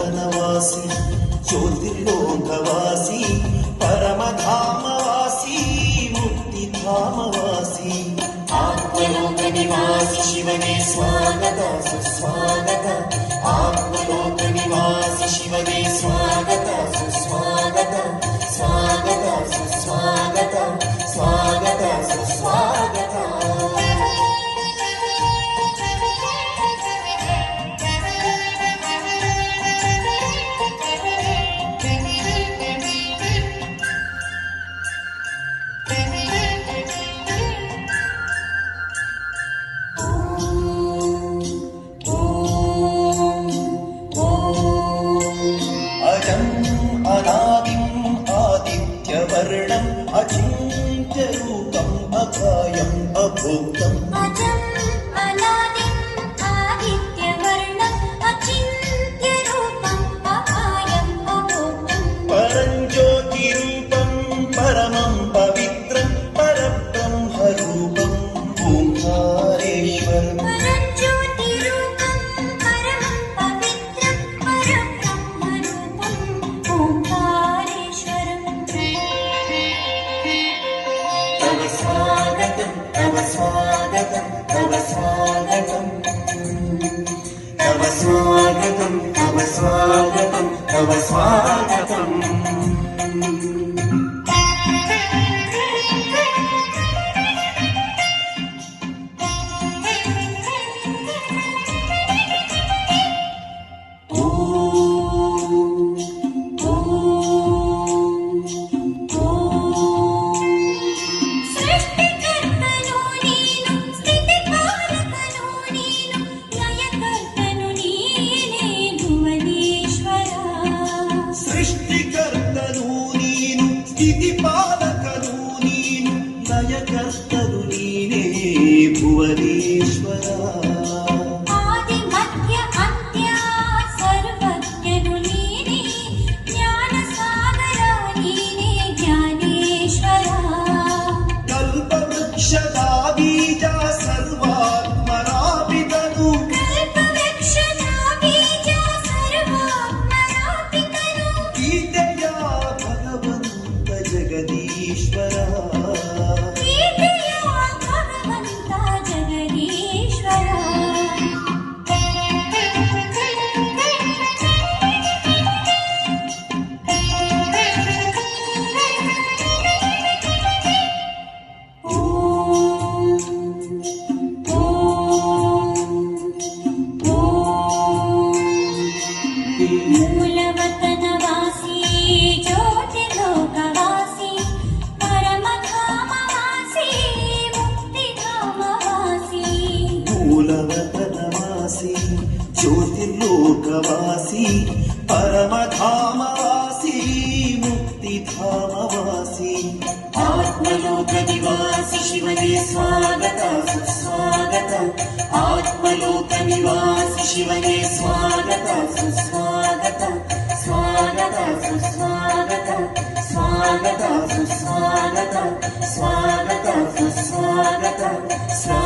मूलवतनवासी ज्योतिर्लोकवासी परमधामवासी मुक्तिधामवासी आत्मलोकनिवासी शिवने स्वागत सुस्वागत आत्मलोकनिवासी शिवने स्वागत सुस्वागत स्वागत सुस्वागत स्वागत सुस्वागत आदित्यवर्णम् अचिन्त्यरूपम् अकायम् अभोक्तम् अजम् अनादिम् आदित्यवर्णम् अचिन्त्यरूपम् अकायम् अभोक्तम् परम् ज्योतिरूपम् परमम् पवित्रम् परब्रह्मरूपम् ओङ्कारेश्वरम् परम् ज्योतिरूपम् परमम् पवित्रम् परब्रह्मरूपम् ओङ्कारेश्वरम् तव स्वागतं तव स्वागतं तव स्वागतं तव स्वागतं तव स्वागतं तव स्वागतम् ಸೃಷ್ಟಿಕರ್ತನು ನೀನು ಸ್ಥಿತಿಪಾಲಕನು ನೀನು ಲಯಕರ್ತನು ನೀನೇ ಭುವನೇಶ್ವರ ಸೃಷ್ಟಿಕರ್ತನು ನೀನು ಸ್ಥಿತಿಪಾಲಕನು ನೀನು ಲಯಕರ್ತನು ನೀನೇ ಭುವನೇಶ್ವರ ಆದಿ ಮಧ್ಯ ಅಂತ್ಯ ಸರ್ವಜ್ಞನು ನೀನೇ ಜ್ಞಾನ ಸಾಗರ ನೀನೇ ಜ್ಞಾನೇಶ್ವರ ಕಲ್ಪವೃಕ್ಷದ ಬೀಜ ಸರ್ವಾತ್ಮರಾಪಿತನು ಕಲ್ಪವೃಕ್ಷದ ಬೀಜ ಸರ್ವಾತ್ಮರಾಪಿತನು ಗೀತೆಯ ಭಗವಂತ ಜಗದೀಶ್ವರ ಗೀತೆಯ ಭಗವಂತ ಜಗದೀಶ್ವರ ಮೂಲವತನವಾಸಿ ಜ್ಯೋತಿರ್ಲೋಕವಾಸಿ ಪರಮಧಾಮವಾಸಿ ಮುಕ್ತಿಧಾಮವಾಸಿ ಮೂಲವತನವಾಸಿ ಜ್ಯೋತಿರ್ಲೋಕವಾಸಿ ಪರಮಧಾಮವಾಸಿ ಮುಕ್ತಿಧಾಮವಾಸಿ आत्मलोकनिवासी शिवने स्वागत सुस्वागत आत्मलोकनिवासी शिवने स्वागत सुस्वागत स्वागत सुस्वागत स्वागत सुस्वागत स्वागत सुस्वागत स्वागत